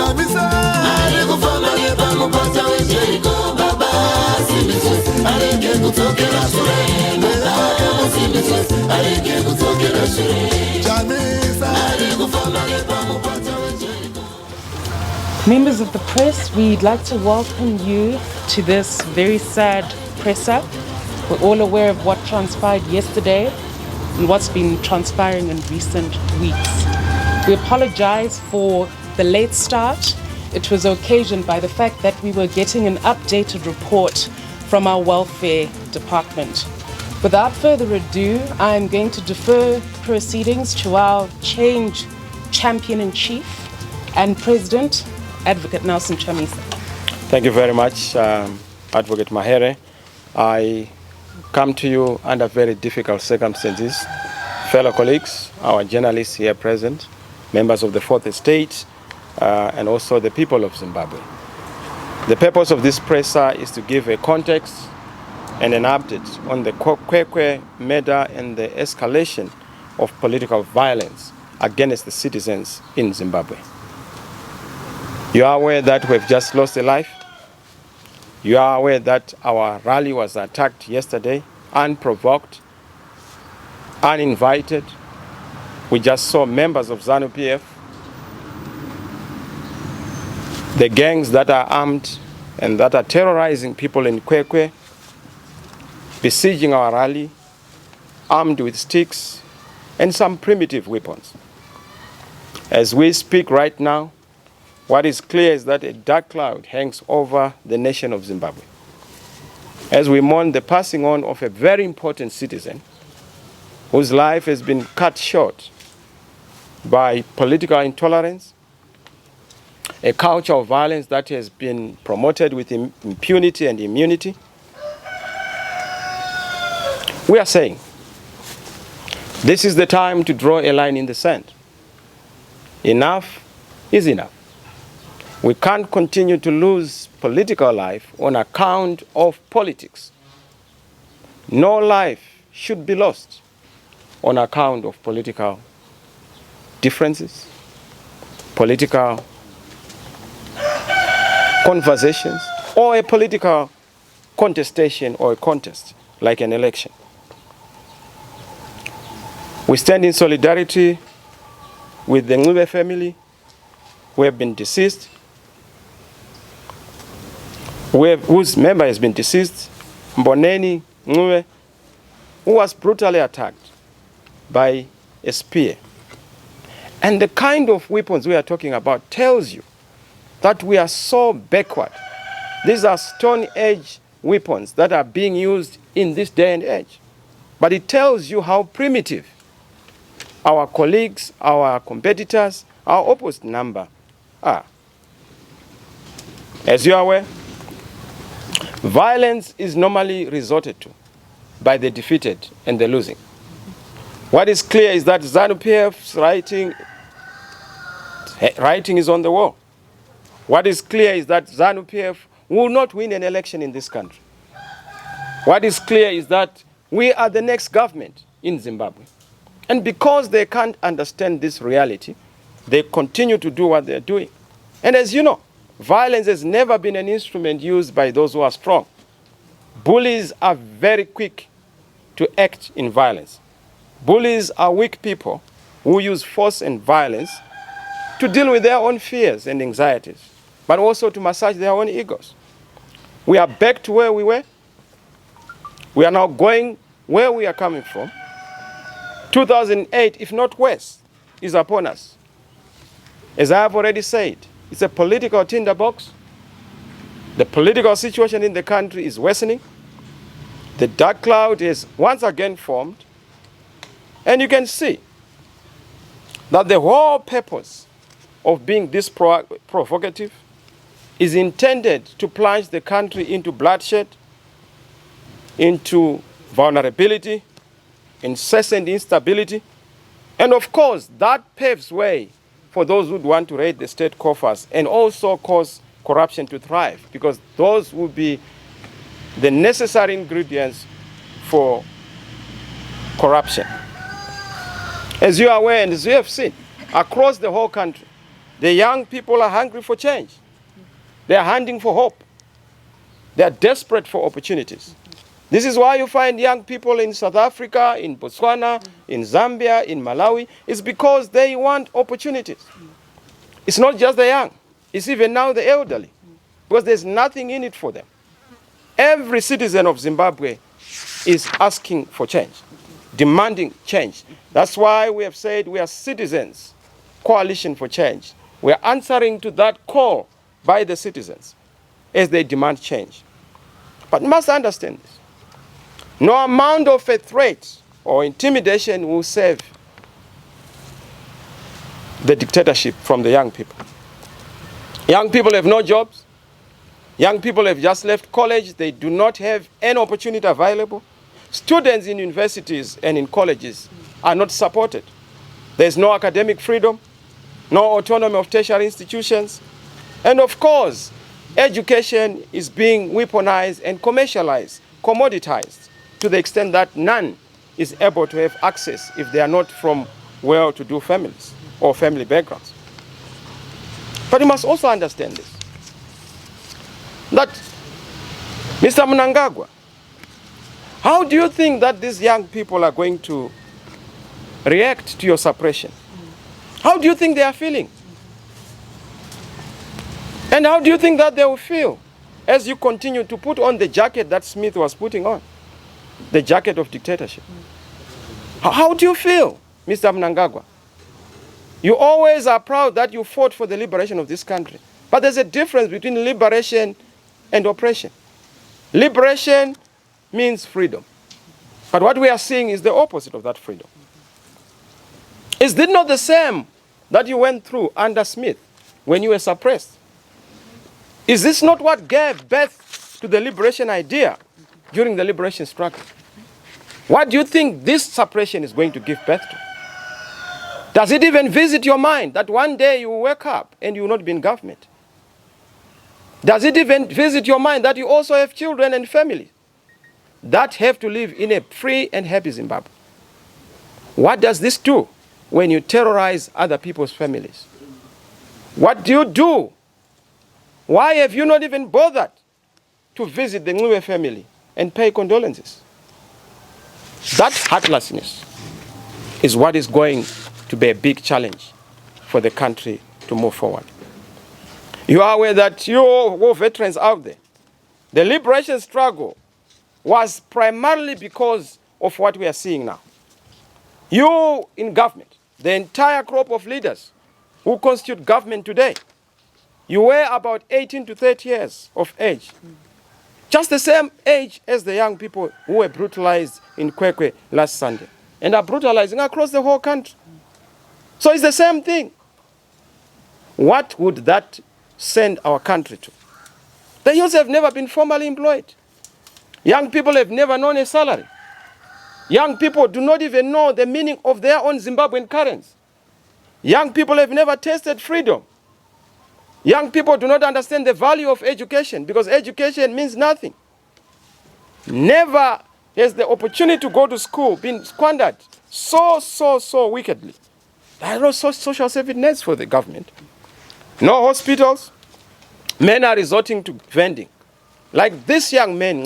Chamisa. Members of the press, we'd like to welcome you to this very sad presser. We're all aware of what transpired yesterday and what's been transpiring in recent weeks. We apologize for the late start. It was occasioned by the fact that we were getting an updated report from our welfare department. Without further ado, I'm going to defer proceedings to our change champion-in-chief and president, Advocate Nelson Chamisa. Thank you very much, Advocate Mahere. I come to you under very difficult circumstances. Fellow colleagues, our journalists here present, members of the Fourth Estate, and also the people of Zimbabwe. The purpose of this presser is to give a context and an update on the Kwekwe murder and the escalation of political violence against the citizens in Zimbabwe. You are aware that we've just lost a life. You are aware that our rally was attacked yesterday, unprovoked, uninvited. We just saw members of ZANU-PF, the gangs that are armed and that are terrorizing people in Kwekwe, besieging our rally, armed with sticks and some primitive weapons. As we speak right now, what is clear is that a dark cloud hangs over the nation of Zimbabwe. As we mourn the passing on of a very important citizen whose life has been cut short by political intolerance, a culture of violence that has been promoted with impunity and immunity, we are saying this is the time to draw a line in the sand. Enough is enough. We can't continue to lose political life on account of politics. No life should be lost on account of political differences, political conversations, or a political contestation or a contest like an election. We stand in solidarity with the Ngube family who have been deceased, whose member has been deceased, Mboneni Ngube, who was brutally attacked by a spear. And the kind of weapons we are talking about tells you that we are so backward. These are Stone Age weapons that are being used in this day and age. But it tells you how primitive our colleagues, our competitors, our opposite number are. As you are aware, violence is normally resorted to by the defeated and the losing. What is clear is that ZANU-PF's writing is on the wall. What is clear is that ZANU-PF will not win an election in this country. What is clear is that we are the next government in Zimbabwe. And because they can't understand this reality, they continue to do what they're doing. And as you know, violence has never been an instrument used by those who are strong. Bullies are very quick to act in violence. Bullies are weak people who use force and violence to deal with their own fears and anxieties, but also to massage their own egos. We are back to where we were. We are now going where we are coming from. 2008, if not worse, is upon us. As I have already said, it's a political tinderbox. The political situation in the country is worsening. The dark cloud is once again formed. And you can see that the whole purpose of being this provocative is intended to plunge the country into bloodshed, into vulnerability, incessant instability. And of course, that paves way for those who want to raid the state coffers and also cause corruption to thrive, because those will be the necessary ingredients for corruption. As you are aware and as you have seen, across the whole country, the young people are hungry for change. They are hunting for hope. They are desperate for opportunities. This is why you find young people in South Africa, in Botswana, in Zambia, in Malawi. It's because they want opportunities. It's not just the young. It's even now the elderly. Because there's nothing in it for them. Every citizen of Zimbabwe is asking for change, demanding change. That's why we have said we are Citizens Coalition for Change. We are answering to that call by the citizens as they demand change. But you must understand this. No amount of a threat or intimidation will save the dictatorship from the young people. Young people have no jobs. Young people have just left college. They do not have any opportunity available. Students in universities and in colleges are not supported. There's no academic freedom, no autonomy of tertiary institutions. And of course, education is being weaponized and commercialized, commoditized, to the extent that none is able to have access if they are not from well-to-do families or family backgrounds. But you must also understand this, that Mr. Mnangagwa, how do you think that these young people are going to react to your suppression? How do you think they are feeling? And how do you think that they will feel as you continue to put on the jacket that Smith was putting on? The jacket of dictatorship. How do you feel, Mr. Mnangagwa? You always are proud that you fought for the liberation of this country. But there's a difference between liberation and oppression. Liberation means freedom. But what we are seeing is the opposite of that freedom. Is it not the same that you went through under Smith when you were suppressed? Is this not what gave birth to the liberation idea during the liberation struggle? What do you think this suppression is going to give birth to? Does it even visit your mind that one day you will wake up and you will not be in government? Does it even visit your mind that you also have children and families that have to live in a free and happy Zimbabwe? What does this do when you terrorize other people's families? What do you do? Why have you not even bothered to visit the Ngube family and pay condolences? That heartlessness is what is going to be a big challenge for the country to move forward. You are aware that you war veterans out there, the liberation struggle was primarily because of what we are seeing now. You in government, the entire crop of leaders who constitute government today, you were about 18 to 30 years of age. Just the same age as the young people who were brutalized in Kwekwe last Sunday and are brutalizing across the whole country. So it's the same thing. What would that send our country to? The youths have never been formally employed. Young people have never known a salary. Young people do not even know the meaning of their own Zimbabwean currency. Young people have never tasted freedom. Young people do not understand the value of education because education means nothing. Never has the opportunity to go to school been squandered so wickedly. There are no social safety nets for the government. No hospitals. Men are resorting to vending. Like this young man,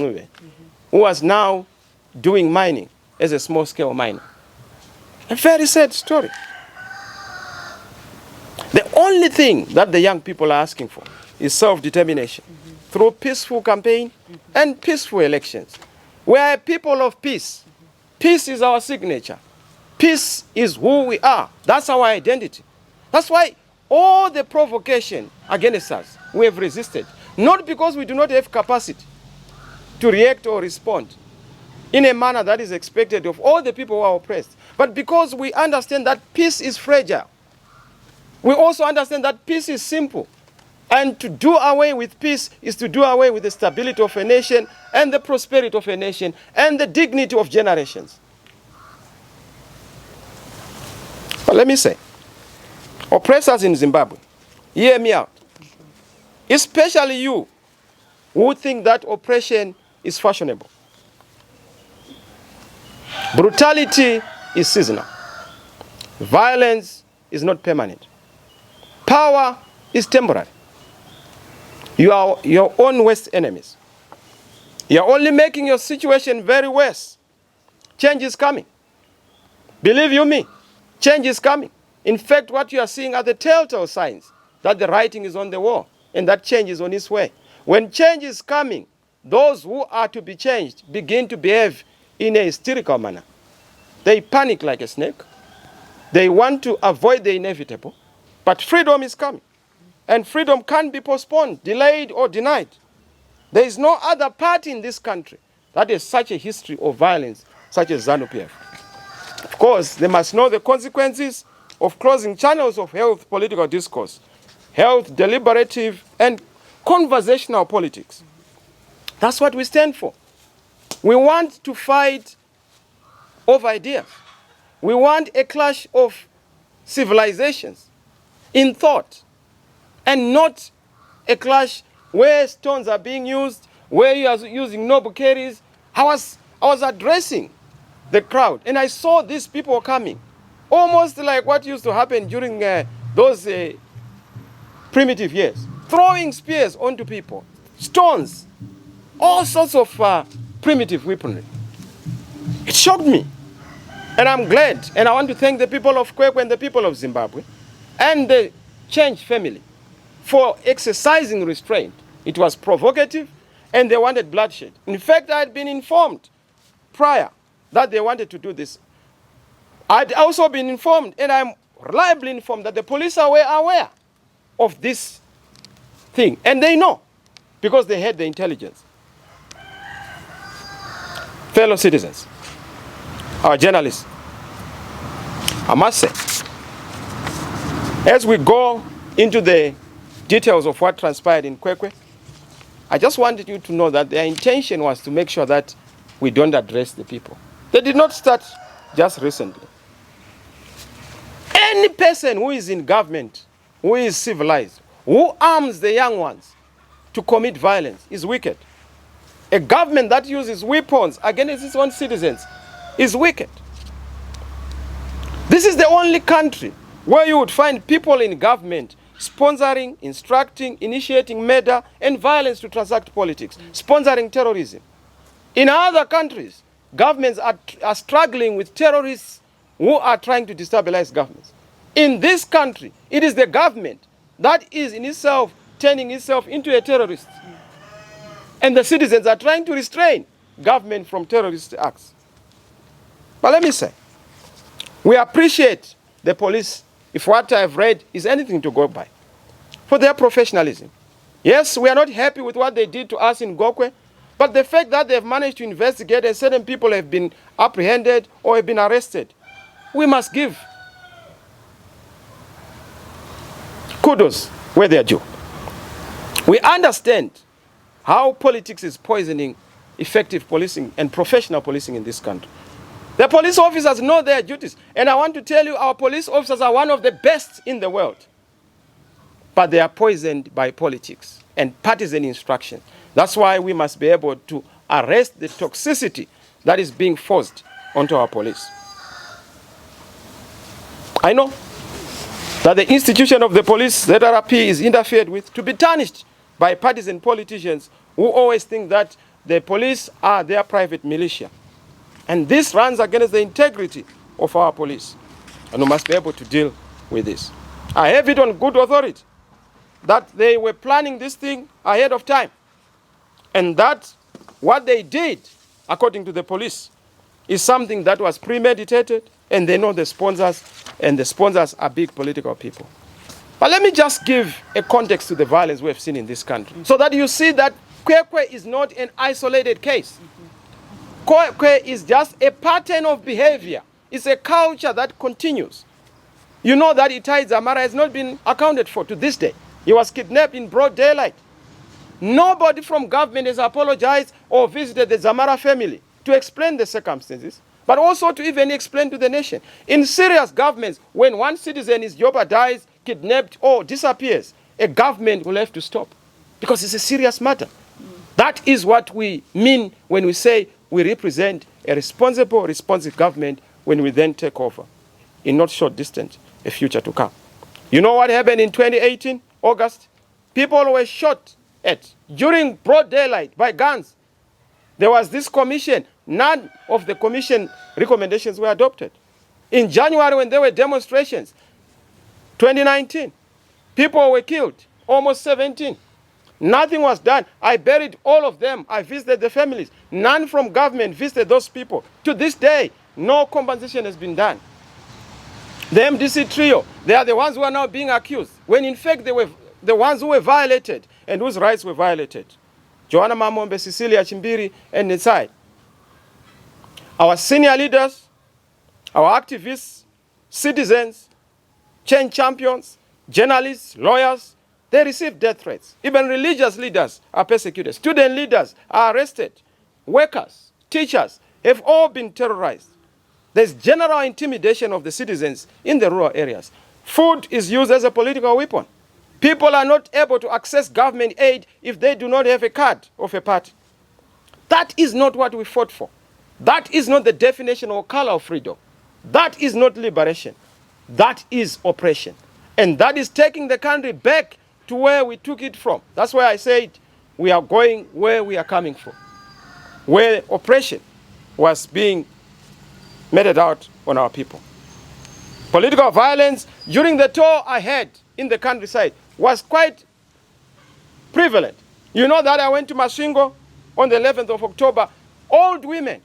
who was now doing mining as a small-scale miner. A very sad story. The only thing that the young people are asking for is self-determination through peaceful campaign and peaceful elections. We are a people of peace. Peace is our signature. Peace is who we are. That's our identity. That's why all the provocation against us, we have resisted. Not because we do not have capacity to react or respond in a manner that is expected of all the people who are oppressed, but because we understand that peace is fragile. We also understand that peace is simple. And to do away with peace is to do away with the stability of a nation and the prosperity of a nation and the dignity of generations. But let me say, oppressors in Zimbabwe, hear me out. Especially you who think that oppression is fashionable. Brutality is seasonal. Violence is not permanent. Power is temporary. You are your own worst enemies. You are only making your situation very worse. Change is coming. Believe you me, change is coming. In fact, what you are seeing are the telltale signs that the writing is on the wall and that change is on its way. When change is coming, those who are to be changed begin to behave in a hysterical manner. They panic like a snake. They want to avoid the inevitable. But freedom is coming. And freedom can't be postponed, delayed, or denied. There is no other party in this country that has such a history of violence, such as ZANU-PF. Of course, they must know the consequences of closing channels of health political discourse, health, deliberative, and conversational politics. That's what we stand for. We want to fight over ideas. We want a clash of civilizations in thought, and not a clash where stones are being used, where you are using noble carries. I was addressing the crowd, and I saw these people coming, almost like what used to happen during those primitive years, throwing spears onto people, stones, all sorts of primitive weaponry. It shocked me, and I'm glad, and I want to thank the people of Kwekwe and the people of Zimbabwe and the Change family for exercising restraint. It was provocative, and they wanted bloodshed. In fact, I had been informed prior that they wanted to do this. I'd also been informed, and I'm reliably informed, that the police were aware of this thing. And they know, because they had the intelligence. Fellow citizens, our journalists, I must say, as we go into the details of what transpired in Kwekwe, I just wanted you to know that their intention was to make sure that we don't address the people. They did not start just recently. Any person who is in government, who is civilized, who arms the young ones to commit violence is wicked. A government that uses weapons against its own citizens is wicked. This is the only country where you would find people in government sponsoring, instructing, initiating murder and violence to transact politics, sponsoring terrorism. In other countries, governments are struggling with terrorists who are trying to destabilize governments. In this country, it is the government that is in itself turning itself into a terrorist. And the citizens are trying to restrain government from terrorist acts. But let me say, we appreciate the police, if what I've read is anything to go by, for their professionalism. Yes, we are not happy with what they did to us in Gokwe, but the fact that they've managed to investigate and certain people have been apprehended or have been arrested, we must give kudos where they are due. We understand how politics is poisoning effective policing and professional policing in this country. The police officers know their duties. And I want to tell you, our police officers are one of the best in the world. But they are poisoned by politics and partisan instruction. That's why we must be able to arrest the toxicity that is being forced onto our police. I know that the institution of the police, ZRP, is interfered with to be tarnished by partisan politicians who always think that the police are their private militia. And this runs against the integrity of our police. And we must be able to deal with this. I have it on good authority that they were planning this thing ahead of time. And that what they did, according to the police, is something that was premeditated, and they know the sponsors, and the sponsors are big political people. But let me just give a context to the violence we have seen in this country, so that you see that Kwekwe is not an isolated case. Kwekwe is just a pattern of behavior. It's a culture that continues. You know that Itai Zamara has not been accounted for to this day. He was kidnapped in broad daylight. Nobody from government has apologized or visited the Zamara family to explain the circumstances, but also to even explain to the nation. In serious governments, when one citizen is jeopardized, kidnapped, or disappears, a government will have to stop, because it's a serious matter. That is what we mean when we say we represent a responsible, responsive government when we then take over in not short distance a future to come. You know what happened in 2018, August? People were shot at during broad daylight by guns. There was this commission. None of the commission recommendations were adopted. In January, when there were demonstrations, 2019, people were killed, almost 17. Nothing was done. I buried all of them. I visited the families. None from government visited those people. To this day, no compensation has been done. The MDC trio, they are the ones who are now being accused, when in fact they were the ones who were violated and whose rights were violated. Joanna Mamombe, Cecilia Chimbiri, and Nitsai. Our senior leaders, our activists, citizens, change champions, journalists, lawyers, they receive death threats. Even religious leaders are persecuted. Student leaders are arrested. Workers, teachers have all been terrorized. There's general intimidation of the citizens in the rural areas. Food is used as a political weapon. People are not able to access government aid if they do not have a card of a party. That is not what we fought for. That is not the definition or color of freedom. That is not liberation. That is oppression. And that is taking the country back to where we took it from. That's why I said we are going where we are coming from, where oppression was being meted out on our people. Political violence during the tour I had in the countryside was quite prevalent. You know that I went to Masvingo on the 11th of October. Old women.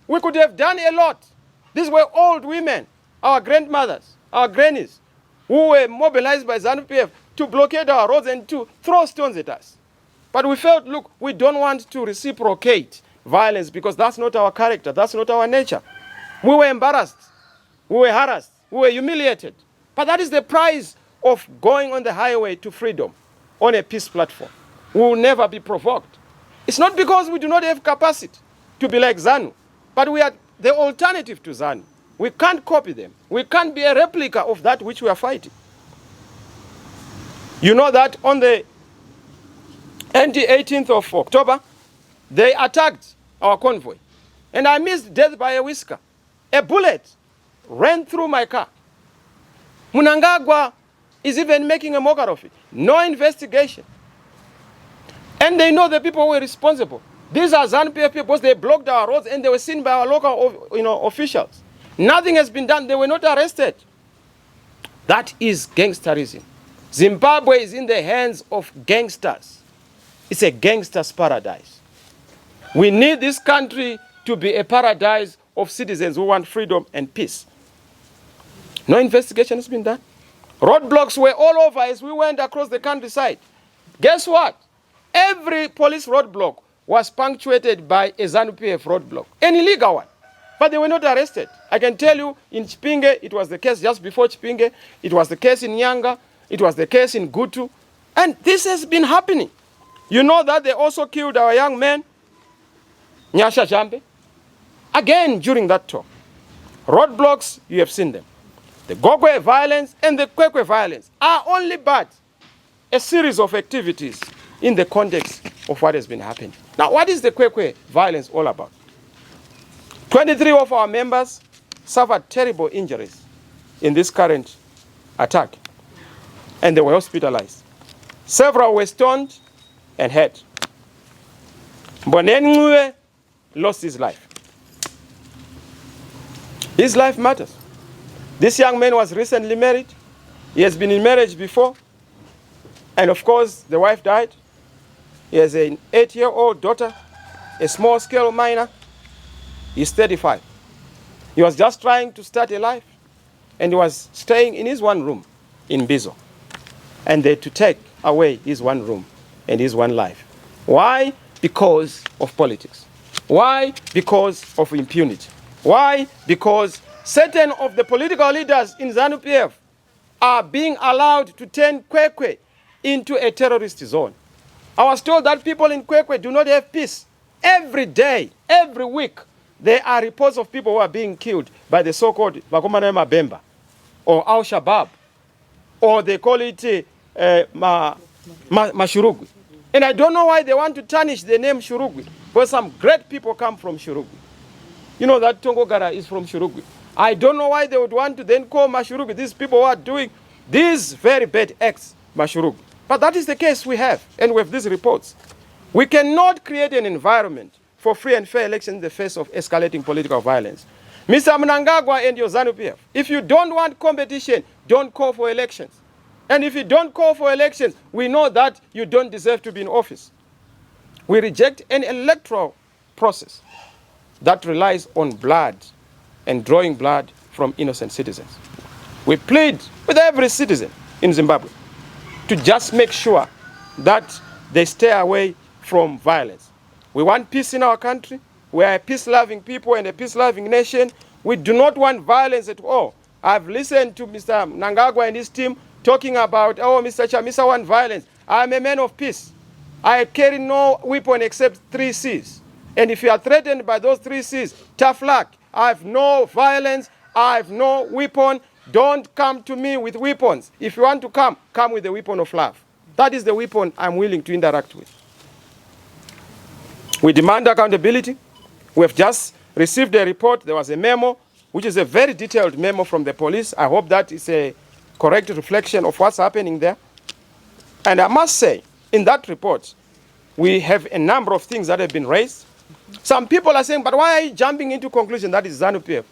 We could have done a lot. These were old women, our grandmothers, our grannies, who were mobilized by ZANU-PF to blockade our roads and to throw stones at us. But we felt, look, we don't want to reciprocate violence because that's not our character, that's not our nature. We were embarrassed, we were harassed, we were humiliated. But that is the price of going on the highway to freedom on a peace platform. We will never be provoked. It's not because we do not have capacity to be like ZANU, but we are the alternative to ZANU. We can't copy them. We can't be a replica of that which we are fighting. You know that on the 18th of October, they attacked our convoy. And I missed death by a whisker. A bullet ran through my car. Mnangagwa is even making a mockery of it. No investigation. And they know the people who were responsible. These are ZANU-PF people. They blocked our roads and they were seen by our local officials. Nothing has been done. They were not arrested. That is gangsterism. Zimbabwe is in the hands of gangsters. It's a gangster's paradise. We need this country to be a paradise of citizens who want freedom and peace. No investigation has been done. Roadblocks were all over as we went across the countryside. Guess what? Every police roadblock was punctuated by a ZANU-PF roadblock, an illegal one. But they were not arrested. I can tell you in Chipinge, it was the case just before Chipinge. It was the case in Nyanga. It was the case in Gutu. And this has been happening. You know that they also killed our young man, Nyasha Jambe, again during that tour. Roadblocks, you have seen them. The Gogwe violence and the Kwekwe violence are only but a series of activities in the context of what has been happening. Now, what is the Kwekwe violence all about? 23 of our members suffered terrible injuries in this current attack, and they were hospitalized. Several were stoned and hurt. Mboneni lost his life. His life matters. This young man was recently married. He has been in marriage before. And of course, the wife died. He has an 8-year-old daughter, a small-scale minor. He's 35. He was just trying to start a life. And he was staying in his one room in Bizo. And they to take away his one room and his one life. Why? Because of politics. Why? Because of impunity. Why? Because certain of the political leaders in ZANU-PF are being allowed to turn Kwekwe into a terrorist zone. I was told that people in Kwekwe do not have peace. Every day, every week, there are reports of people who are being killed by the so-called Bakomana Mabemba or Al-Shabaab, or they call it Mashurugwi. And I don't know why they want to tarnish the name Shurugwi, but some great people come from Shurugwi. You know that Tongogara is from Shurugwi. I don't know why they would want to then call Mashurugu these people who are doing these very bad acts, Mashurugu. But that is the case we have, and we have these reports. We cannot create an environment for free and fair elections in the face of escalating political violence. Mr. Mnangagwa and your ZANU-PF, if you don't want competition, don't call for elections. And if you don't call for elections, we know that you don't deserve to be in office. We reject an electoral process that relies on blood and drawing blood from innocent citizens. We plead with every citizen in Zimbabwe to just make sure that they stay away from violence. We want peace in our country. We are a peace-loving people and a peace-loving nation. We do not want violence at all. I've listened to Mr. Mnangagwa and his team talking about, oh, Mr. Chamisa want violence. I'm a man of peace. I carry no weapon except 3 C's. And if you are threatened by those 3 C's, tough luck. I have no violence. I have no weapon. Don't come to me with weapons. If you want to come, come with the weapon of love. That is the weapon I'm willing to interact with. We demand accountability. We have just received a report. There was a memo, which is a very detailed memo from the police. I hope that is a correct reflection of what's happening there. And I must say, in that report, we have a number of things that have been raised. Some people are saying, but why are you jumping into conclusion that is ZANU-PF?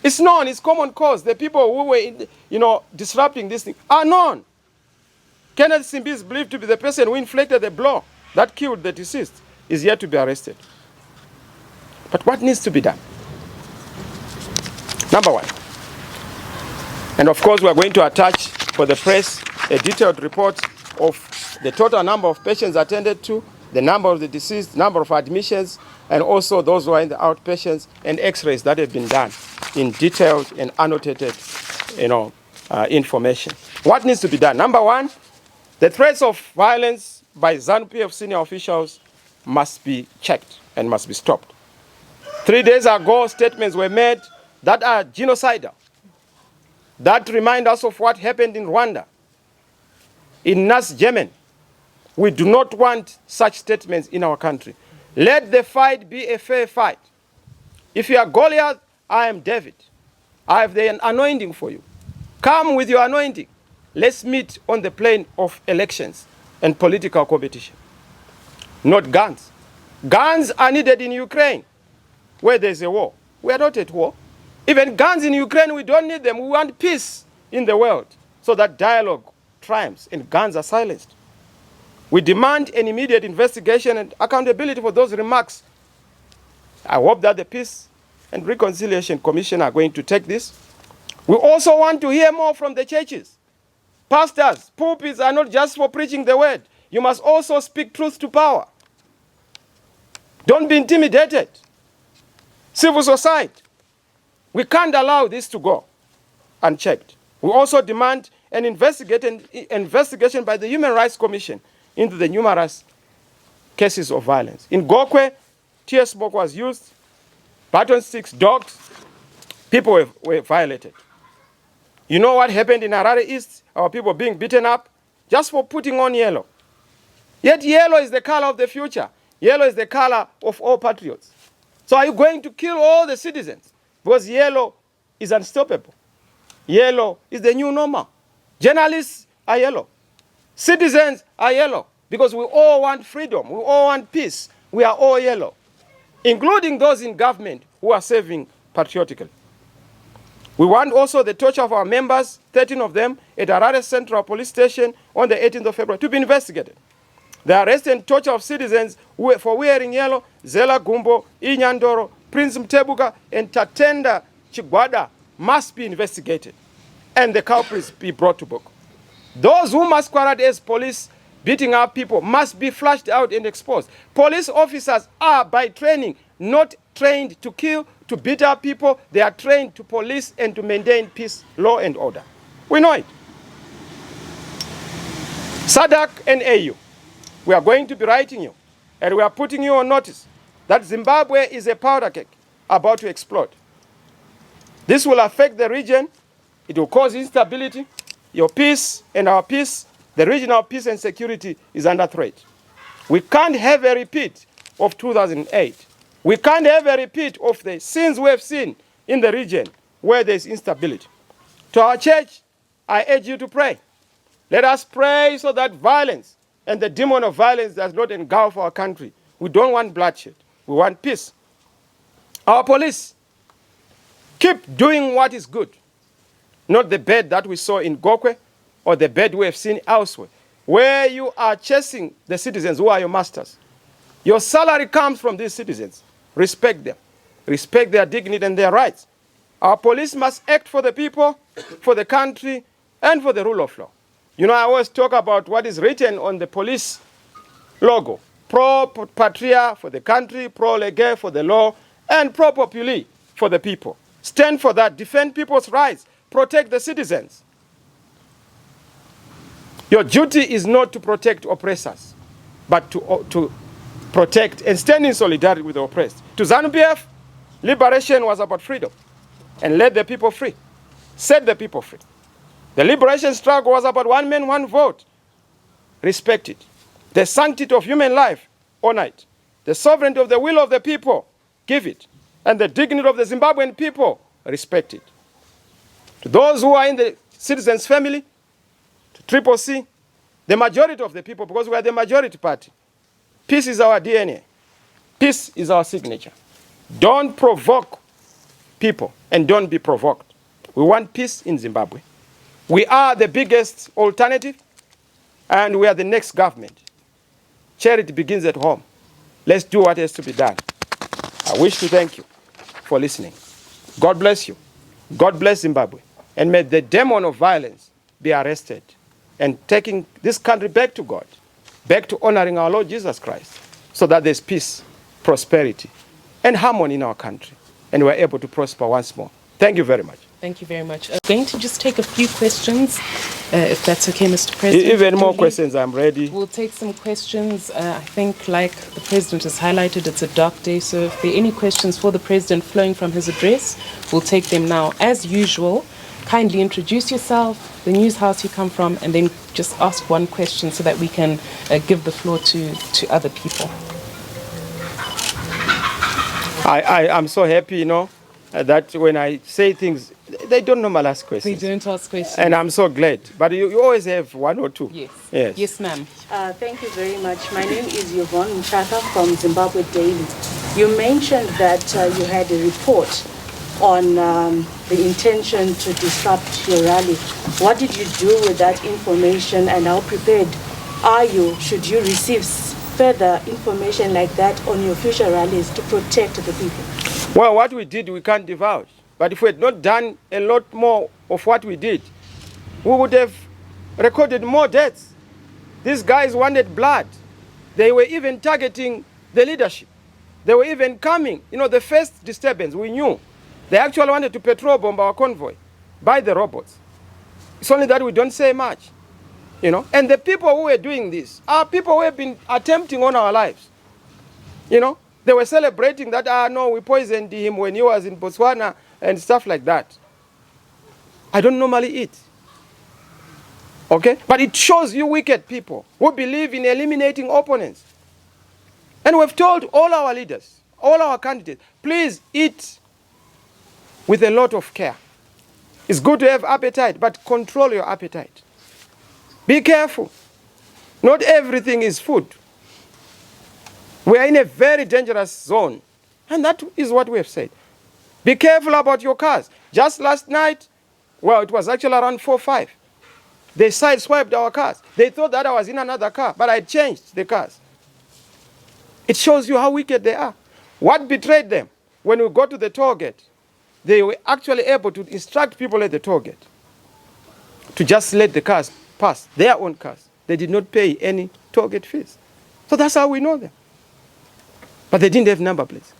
It's known, it's common cause. The people who were, disrupting this thing are known. Kenneth Simbi is believed to be the person who inflicted the blow that killed the deceased, is yet to be arrested. But what needs to be done? Number one, and of course we are going to attach for the press a detailed report of the total number of patients attended to, the number of the deceased, number of admissions, and also those who are in the outpatients, and x-rays that have been done in detailed and annotated information. What needs to be done? Number one, the threats of violence by ZANU-PF senior officials must be checked and must be stopped. 3 days ago, statements were made that are genocidal, that remind us of what happened in Rwanda, in Nazi Germany. We do not want such statements in our country. Let the fight be a fair fight. If you are Goliath, I am David. I have the anointing for you. Come with your anointing. Let's meet on the plane of elections and political competition. Not guns. Guns are needed in Ukraine, where there's a war. We are not at war. Even guns in Ukraine, we don't need them. We want peace in the world so that dialogue triumphs and guns are silenced. We demand an immediate investigation and accountability for those remarks. I hope that the Peace and Reconciliation Commission are going to take this. We also want to hear more from the churches. Pastors, pulpits are not just for preaching the word. You must also speak truth to power. Don't be intimidated. Civil society, we can't allow this to go unchecked. We also demand an investigation by the Human Rights Commission into the numerous cases of violence. In Kwekwe, tear smoke was used, baton sticks, dogs, people were violated. You know what happened in Harare East? Our people being beaten up just for putting on yellow. Yet yellow is the color of the future. Yellow is the color of all patriots. So are you going to kill all the citizens? Because yellow is unstoppable. Yellow is the new normal. Journalists are yellow. Citizens are yellow because we all want freedom. We all want peace. We are all yellow, including those in government who are serving patriotically. We want also the torture of our members, 13 of them, at Harare Central Police Station on the 18th of February to be investigated. The arrest and torture of citizens for wearing yellow, Zela Gumbo, Inyandoro, Prince Mtebuka, and Tatenda Chigwada must be investigated and the culprits be brought to book. Those who masquerade as police beating up people must be flushed out and exposed. Police officers are, by training, not trained to kill, to beat up people. They are trained to police and to maintain peace, law, and order. We know it. SADC and AU, we are going to be writing you, and we are putting you on notice that Zimbabwe is a powder keg about to explode. This will affect the region. It will cause instability. Your peace and our peace, the regional peace and security is under threat. We can't have a repeat of 2008. We can't have a repeat of the sins we have seen in the region where there is instability. To our church, I urge you to pray. Let us pray so that violence and the demon of violence does not engulf our country. We don't want bloodshed. We want peace. Our police, keep doing what is good. Not the bad that we saw in Kwekwe or the bad we have seen elsewhere, where you are chasing the citizens who are your masters. Your salary comes from these citizens. Respect them. Respect their dignity and their rights. Our police must act for the people, for the country, and for the rule of law. You know, I always talk about what is written on the police logo. Pro patria for the country, pro lege for the law, and pro populi for the people. Stand for that. Defend people's rights. Protect the citizens. Your duty is not to protect oppressors, but to protect and stand in solidarity with the oppressed. To ZANU-PF, liberation was about freedom. And let the people free. Set the people free. The liberation struggle was about one man, one vote. Respect it. The sanctity of human life, honor it. The sovereignty of the will of the people, give it. And the dignity of the Zimbabwean people, respect it. To those who are in the citizens' family, to Triple C, the majority of the people, because we are the majority party. Peace is our DNA. Peace is our signature. Don't provoke people and don't be provoked. We want peace in Zimbabwe. We are the biggest alternative and we are the next government. Charity begins at home. Let's do what has to be done. I wish to thank you for listening. God bless you. God bless Zimbabwe. And may the demon of violence be arrested and taking this country back to God, back to honoring our Lord Jesus Christ, so that there's peace, prosperity, and harmony in our country. And we're able to prosper once more. Thank you very much. Thank you very much. I'm going to just take a few questions, if that's okay, Mr. President. Even more questions, I'm ready. We'll take some questions. I think, like the President has highlighted, it's a dark day, so if there are any questions for the President flowing from his address, we'll take them now. As usual, kindly introduce yourself, the news house you come from, and then just ask one question so that we can give the floor to other people. I'm so happy, you know, that when I say things, they don't normally ask questions. They don't ask questions. And I'm so glad. But you always have one or two. Yes. Yes, yes ma'am. Thank you very much. My name is Yvonne Mchaka from Zimbabwe Daily. You mentioned that you had a report on the intention to disrupt your rally. What did you do with that information and how prepared are you, should you receive further information like that on your future rallies to protect the people? Well, what we did, we can't divulge. But if we had not done a lot more of what we did, we would have recorded more deaths. These guys wanted blood. They were even targeting the leadership. They were even coming. You know, the first disturbance, we knew. They actually wanted to patrol bomb our convoy by the robots. It's only that we don't say much. You know, and the people who were doing this are people who have been attempting on our lives. You know, they were celebrating that, no, we poisoned him when he was in Botswana and stuff like that. I don't normally eat. Okay? But it shows you wicked people who believe in eliminating opponents. And we've told all our leaders, all our candidates, please eat with a lot of care. It's good to have appetite, but control your appetite. Be careful. Not everything is food. We are in a very dangerous zone. And that is what we have said. Be careful about your cars. Just last night, well, it was actually around 4 or 5. They sideswiped our cars. They thought that I was in another car, but I changed the cars. It shows you how wicked they are. What betrayed them? When we got to the toll gate, they were actually able to instruct people at the toll gate to just let the cars pass, their own cars. They did not pay any toll gate fees. So that's how we know them. But they didn't have number plates.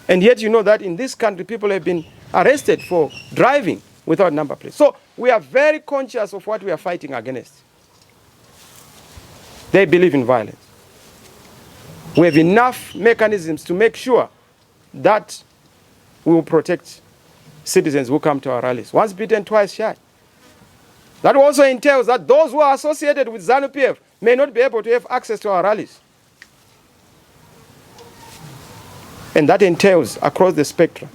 And yet you know that in this country, people have been arrested for driving without number plates. So we are very conscious of what we are fighting against. They believe in violence. We have enough mechanisms to make sure that we will protect citizens who come to our rallies. Once bitten, twice shy. That also entails that those who are associated with ZANU-PF may not be able to have access to our rallies. And that entails across the spectrum.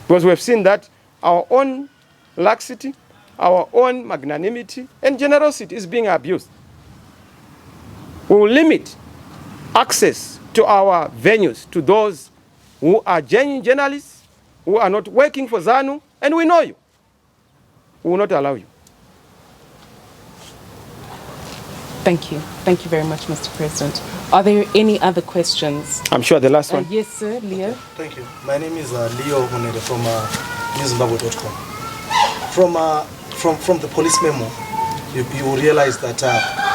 Because we have seen that our own laxity, our own magnanimity and generosity is being abused. We will limit access to our venues to those who are genuine journalists, who are not working for ZANU, and we know you. We will not allow you. Thank you. Thank you very much, Mr. President. Are there any other questions? I'm sure the last one. Yes, sir, Leo. Thank you. My name is Leo Munede from newzimbabwe.com. From the police memo, you will realize that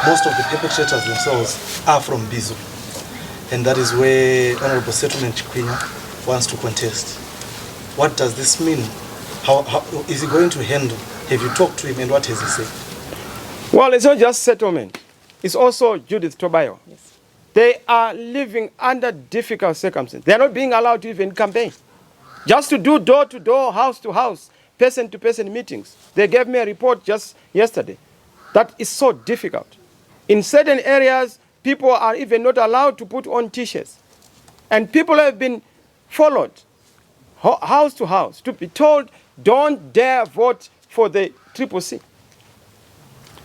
most of the perpetrators themselves are from Bizo. And that is where Honorable Settlement Chikwenya wants to contest. What does this mean? How is he going to handle? Have you talked to him and what has he said? Well, it's not just settlement. It's also Judith Tobayo. Yes. They are living under difficult circumstances. They are not being allowed to even campaign. Just to do door-to-door, house-to-house, person-to-person meetings. They gave me a report just yesterday. That is so difficult. In certain areas, people are even not allowed to put on t-shirts. And people have been followed house to house to be told, don't dare vote for the CCC.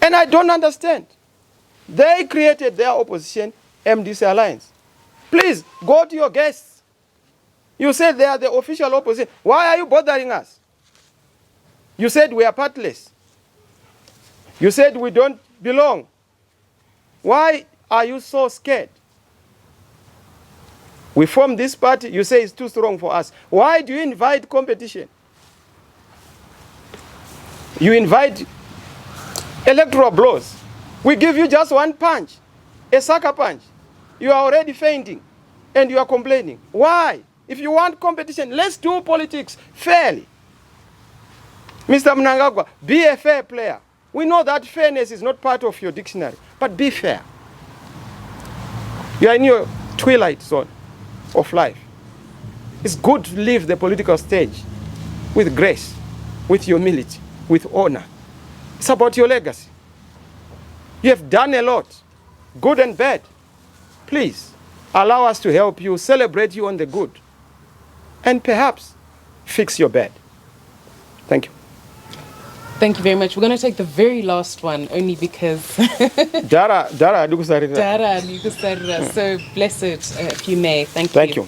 And I don't understand. They created their opposition, MDC Alliance. Please, go to your guests. You said they are the official opposition. Why are you bothering us? You said we are partless. You said we don't belong. Why are you so scared? We formed this party, you say it's too strong for us. Why do you invite competition? You invite electoral blows. We give you just one punch, a sucker punch. You are already fainting and you are complaining. Why? If you want competition, let's do politics fairly. Mr. Mnangagwa, be a fair player. We know that fairness is not part of your dictionary, but be fair. You are in your twilight zone of life. It's good to leave the political stage with grace, with humility, with honor. It's about your legacy. You have done a lot, good and bad. Please, allow us to help you, celebrate you on the good, and perhaps fix your bad. Thank you. Thank you very much. We're going to take the very last one, only because Dara Dara Nigusarira. So blessed, if you may. Thank you. Thank you.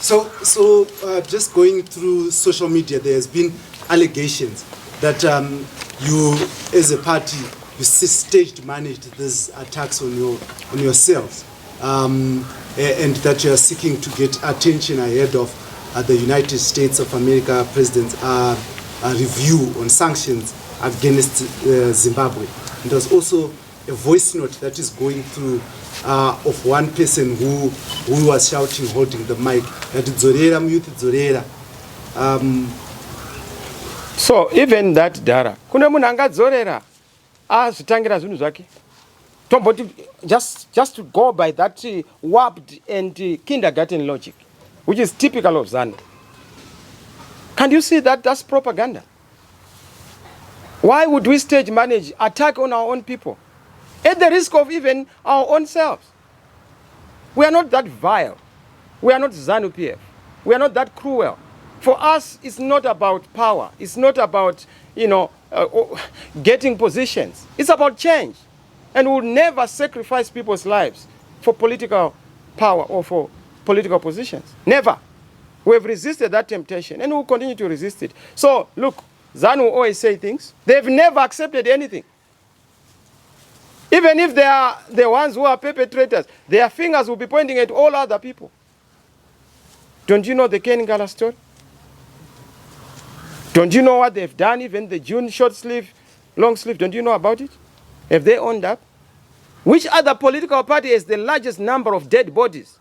So just going through social media, there's been allegations that you, as a party, you staged managed these attacks on yourselves, and that you are seeking to get attention ahead of the United States of America President's review on sanctions against Zimbabwe. And there's also a voice note that is going through of one person who was shouting, holding the mic, that Zorera mute Zorera. So even that Dara, kuna munhu angadzorera azvitangira zvinhu zvake. Just to go by that warped and kindergarten logic, which is typical of ZANU. Can you see that that's propaganda? Why would we stage manage attack on our own people at the risk of even our own selves? We are not that vile. We are not ZANU-PF. We are not that cruel. For us, it's not about power. It's not about, getting positions. It's about change. And we'll never sacrifice people's lives for political power or for political positions. Never. We have resisted that temptation and we'll continue to resist it. So, look, ZANU always say things. They've never accepted anything. Even if they are the ones who are perpetrators, their fingers will be pointing at all other people. Don't you know the Ken Ngala story? Don't you know what they've done? Even the June short sleeve, long sleeve, don't you know about it? Have they owned up? Which other political party has the largest number of dead bodies?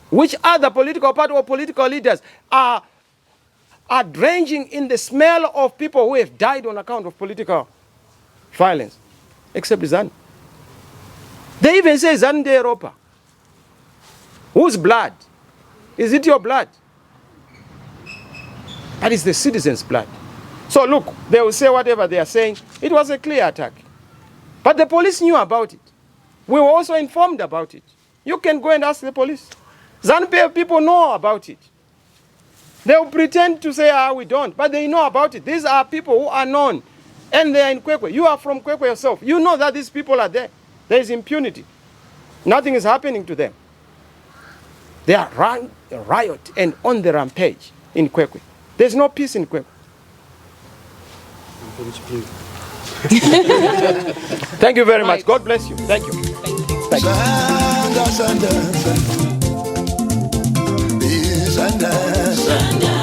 Which other political party or political leaders are drenching in the smell of people who have died on account of political violence? Except ZANU. They even say ZANU de Europa. Whose blood? Is it your blood? That is the citizens' blood. So look, they will say whatever they are saying. It was a clear attack. But the police knew about it. We were also informed about it. You can go and ask the police. ZANU-PF people know about it. They'll pretend to say, we don't, but they know about it. These are people who are known, and they are in Kwekwe. You are from Kwekwe yourself. You know that these people are there. There is impunity. Nothing is happening to them. They are riot and on the rampage in Kwekwe. There's no peace in Kwekwe. Thank you very much. God bless you. Thank you. Thank you. Sanda.